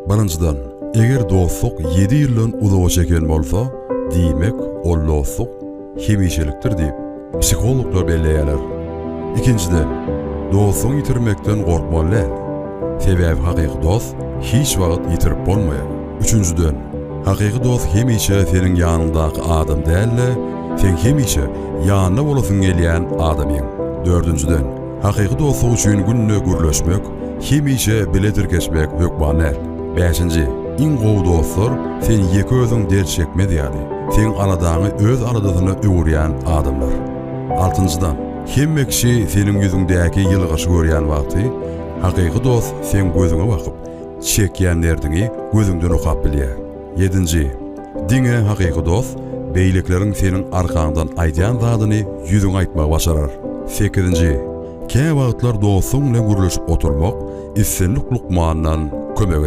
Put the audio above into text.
Birinçiden, eger dostluk 7 ýyldan uzağa çeken bolsa, diýmek ol dostluk hemişelikdir diýip psikologlar belleýärler. İkinciden, dostluğu yitirmekden gorkmaly. Sebäbi hakyky dost hiç wagt yitirip bolmaýar. Üçüncüden, hakyky dost hemişe senin ýanyndaky adam däl, sen hemişe ýanyna bolasyn gelýän adamyň. Dördüncüden, hakyky dostluk üçin günne gürleşmek, hemişe biledir geçmek hökmanär. Beşinci, iň gowy dostlar sen ýeki özüň dert çekmedi ýaly. Sen aradaňy öz aradasyna öwürýän adamlar. Altıncıdan, hemme kişi senin ýüzüňdäki ýylgyşy görýän wagty, hakyky dost sen gözüňe bakyp, çekýänlerdiňi gözüňden okap bilýär. Yedinci, diňe hakyky dost, beýlekleriň senin arkaňdan aýdýan zadyny ýüzüňe aýtmagy başarar. Sekizinci, kä wagtlar dostuň bilen gürleşip oturmak, issenlik lukmandan kömek